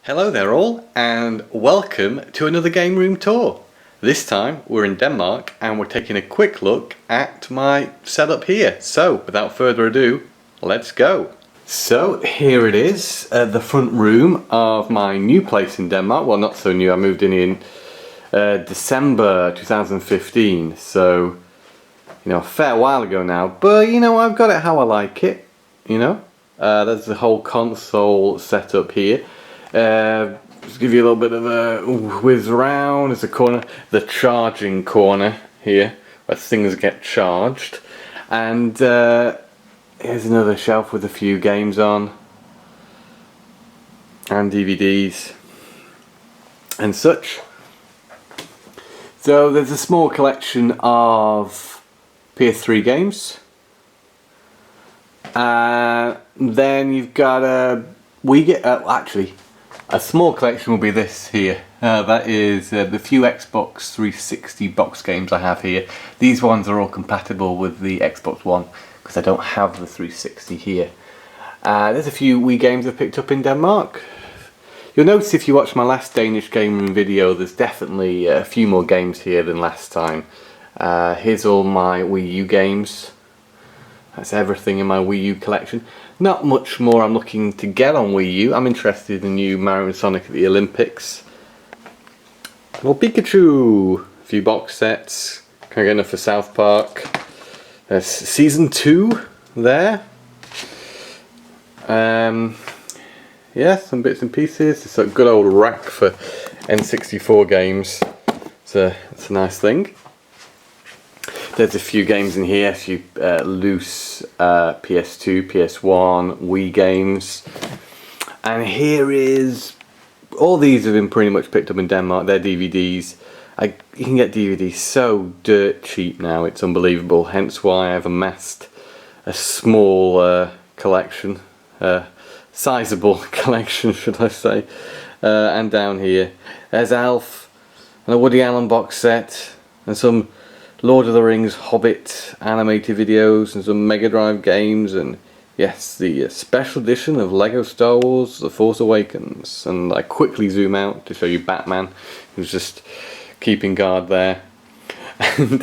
Hello there all, and welcome to another game room tour. This time we're in Denmark and we're taking a quick look at my setup here. So without further ado, let's go. So here it is, the front room of my new place in Denmark. Well, not so new, I moved in December 2015, so a fair while ago now, but I've got it how I like it. There's the whole console setup here. Just give you a little bit of a whiz around. There's a corner, the charging corner here, where things get charged. And here's another shelf with a few games on, and DVDs, and such. So there's a small collection of PS3 games. Then you've got a small collection will be this here. That is the few Xbox 360 box games I have here. These ones are all compatible with the Xbox One because I don't have the 360 here. There's a few Wii games I've picked up in Denmark. You'll notice if you watch my last Danish Game Room video, there's definitely a few more games here than last time. Here's all my Wii U games. That's everything in my Wii U collection. Not much more I'm looking to get on Wii U. I'm interested in the new Mario and Sonic at the Olympics. Well, Pikachu! A few box sets. Can't get enough for South Park. There's Season 2 there. Yeah, some bits and pieces. It's a good old rack for N64 games. It's a nice thing. There's a few games in here, a few loose PS2, PS1, Wii games. And here is, all these have been pretty much picked up in Denmark, they're DVDs. You can get DVDs so dirt cheap now, it's unbelievable. Hence why I've amassed a small collection, sizable collection should I say. And down here, there's Alf, and a Woody Allen box set, and some Lord of the Rings, Hobbit animated videos, and some Mega Drive games, and yes, the special edition of Lego Star Wars The Force Awakens. And I quickly zoom out to show you Batman, who's just keeping guard there. And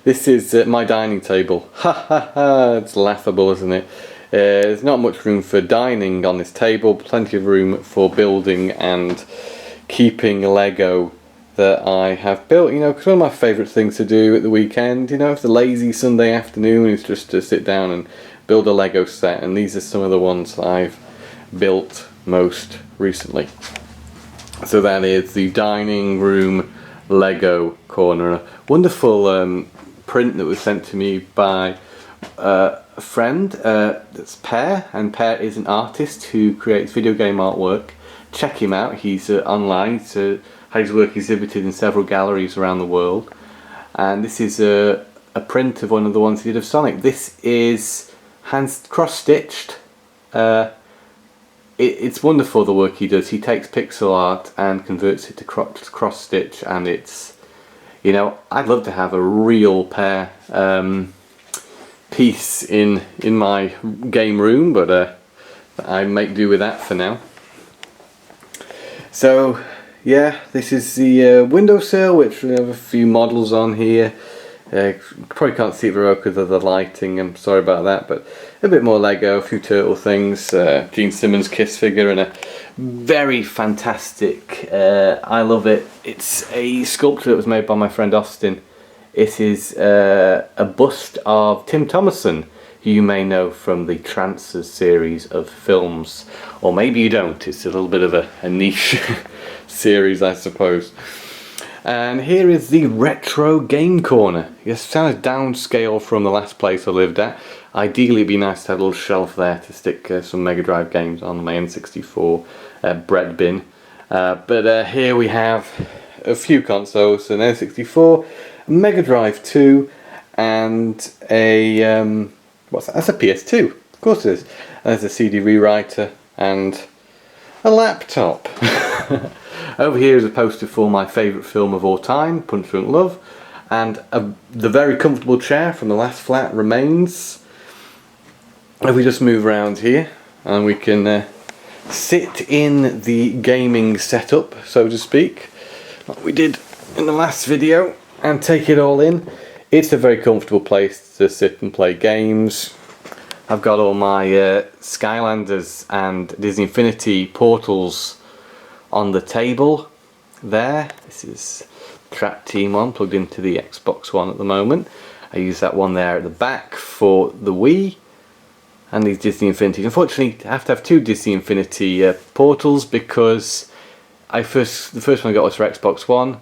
this is my dining table. Ha ha ha, it's laughable, isn't it? There's not much room for dining on this table, plenty of room for building and keeping Lego that I have built, because one of my favourite things to do at the weekend, if it's a lazy Sunday afternoon, is just to sit down and build a Lego set, and these are some of the ones that I've built most recently. So that is the dining room Lego corner. A wonderful print that was sent to me by a friend, that's Per, and Per is an artist who creates video game artwork. Check him out, he's online. His work exhibited in several galleries around the world, and this is a print of one of the ones he did of Sonic. This is cross-stitched. It's wonderful the work he does. He takes pixel art and converts it to cross-stitch, and it's, I'd love to have a real pair piece in my game room, but I make do with that for now. So yeah, this is the windowsill, which we have a few models on here. Probably can't see it very well because of the lighting, I'm sorry about that, but a bit more Lego, a few turtle things, Gene Simmons Kiss figure, and a very fantastic, I love it, it's a sculpture that was made by my friend Austin. It is a bust of Tim Thomerson, who you may know from the Trancers series of films, or maybe you don't, it's a little bit of a niche series, I suppose. And here is the retro game corner. Yes, kind of downscale from the last place I lived at. Ideally it'd be nice to have a little shelf there to stick some Mega Drive games on, my N64 bread bin. But here we have a few consoles, an N64, a Mega Drive 2, and a what's that? That's a PS2, of course it is. And there's a CD rewriter and a laptop. Over here is a poster for my favourite film of all time, Punch Drunk Love, and the very comfortable chair from the last flat remains. If we just move around here, and we can sit in the gaming setup, so to speak, like we did in the last video, and take it all in. It's a very comfortable place to sit and play games. I've got all my Skylanders and Disney Infinity portals on the table there. This is Trap Team 1 plugged into the Xbox One at the moment. I use that one there at the back for the Wii and these Disney Infinities. Unfortunately, I have to have two Disney Infinity portals because the first one I got was for Xbox One,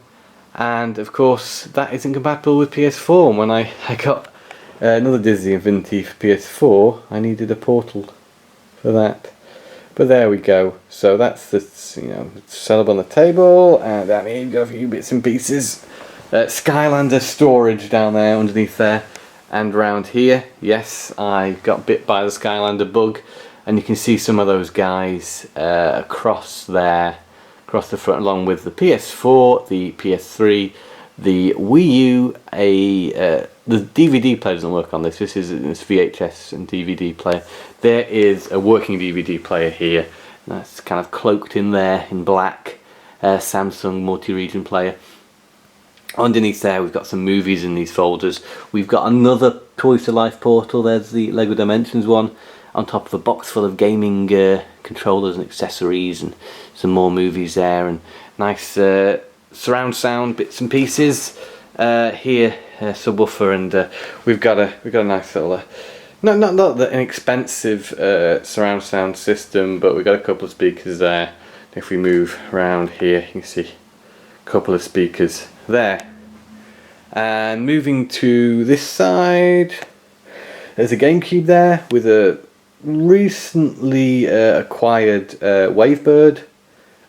and of course that isn't compatible with PS4. And when I got another Disney Infinity for PS4, I needed a portal for that. But there we go. So that's the setup on the table, and I mean, got a few bits and pieces. Skylander storage down there underneath there, and around here. Yes, I got bit by the Skylander bug, and you can see some of those guys across there, across the front, along with the PS4, the PS3, the Wii U. The DVD player doesn't work on this. This is VHS and DVD player. There is a working DVD player here. That's kind of cloaked in there in black. Samsung multi-region player. Underneath there we've got some movies in these folders. We've got another Toys to Life portal. There's the Lego Dimensions one. On top of a box full of gaming controllers and accessories, and some more movies there, and nice surround sound bits and pieces. Here subwoofer, and we've got a nice little not the inexpensive surround sound system, but we've got a couple of speakers there. If we move around here, you can see a couple of speakers there. And moving to this side, there's a GameCube there with a recently acquired Wavebird.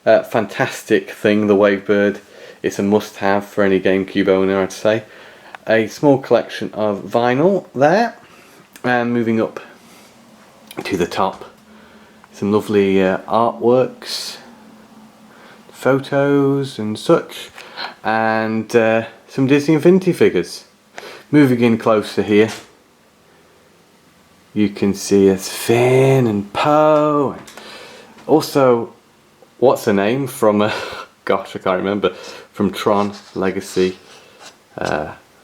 Fantastic thing, the Wavebird. It's a must-have for any GameCube owner, I'd say. A small collection of vinyl there, and moving up to the top, some lovely artworks, photos and such, and some Disney Infinity figures. Moving in closer here, you can see it's Finn and Poe, and also what's her name from gosh, I can't remember, from Tron Legacy.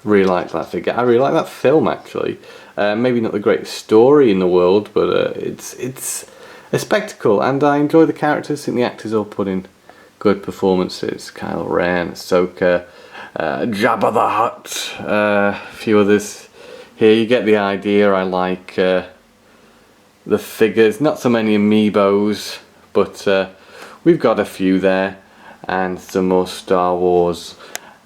Really like that figure. I really like that film, actually. Maybe not the greatest story in the world, but it's a spectacle, and I enjoy the characters. I think the actors all put in good performances. Kylo Ren, Ahsoka, Jabba the Hutt, a few others. Here you get the idea. I like the figures. Not so many amiibos, but we've got a few there, and some more Star Wars.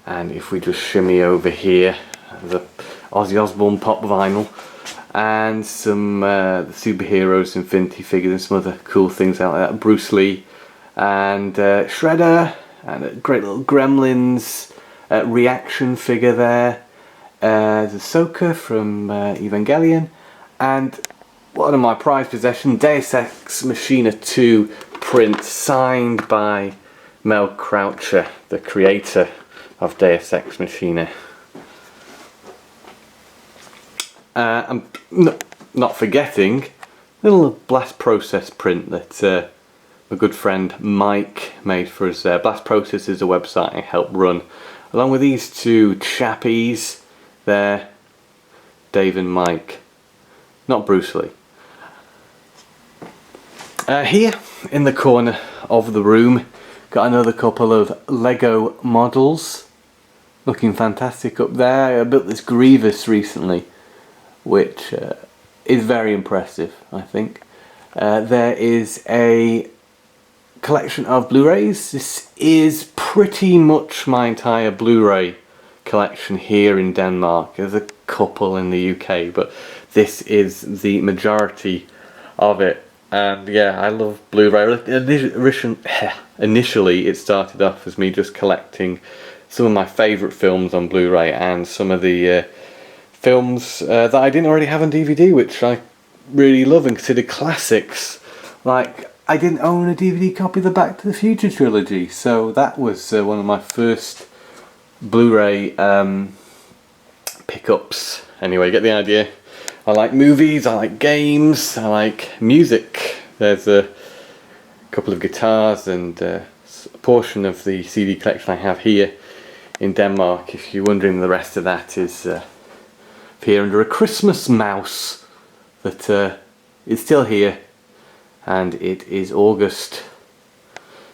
And if we just shimmy over here, there's a Ozzy Osbourne pop vinyl, and some superheroes, Infinity figures, and some other cool things out like that. Bruce Lee, and Shredder, and a great little Gremlins reaction figure there. There's Ahsoka from Evangelion, and one of my prized possessions, Deus Ex Machina 2 print signed by Mel Croucher, the creator of Deus Ex Machina. I'm not forgetting a little blast process print that my good friend Mike made for us. Blast Process is a website I help run, along with these two chappies there, Dave and Mike, not Bruce Lee. Here in the corner of the room, got another couple of Lego models. Looking fantastic up there. I built this Grievous recently, which is very impressive, I think. There is a collection of Blu-rays. This is pretty much my entire Blu-ray collection here in Denmark. There's a couple in the UK, but this is the majority of it. And yeah, I love Blu-ray. Initially it started off as me just collecting some of my favourite films on Blu-ray, and some of the films that I didn't already have on DVD, which I really love and consider classics. Like, I didn't own a DVD copy of the Back to the Future trilogy, so that was one of my first Blu-ray pickups. Anyway, get the idea. I like movies, I like games, I like music. There's a couple of guitars, and a portion of the CD collection I have here in Denmark. If you're wondering, the rest of that is here under a Christmas mouse that is still here, and it is August.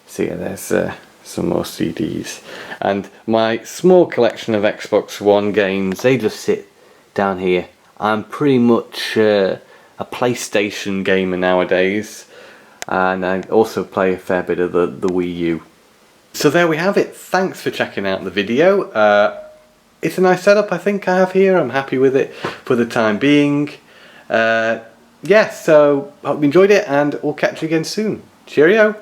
So yeah, there's some more CDs, and my small collection of Xbox One games, they just sit down here. I'm pretty much a PlayStation gamer nowadays, and I also play a fair bit of the Wii U. So there we have it. Thanks for checking out the video. It's a nice setup I think I have here. I'm happy with it for the time being. Yeah, so hope you enjoyed it, and we'll catch you again soon. Cheerio!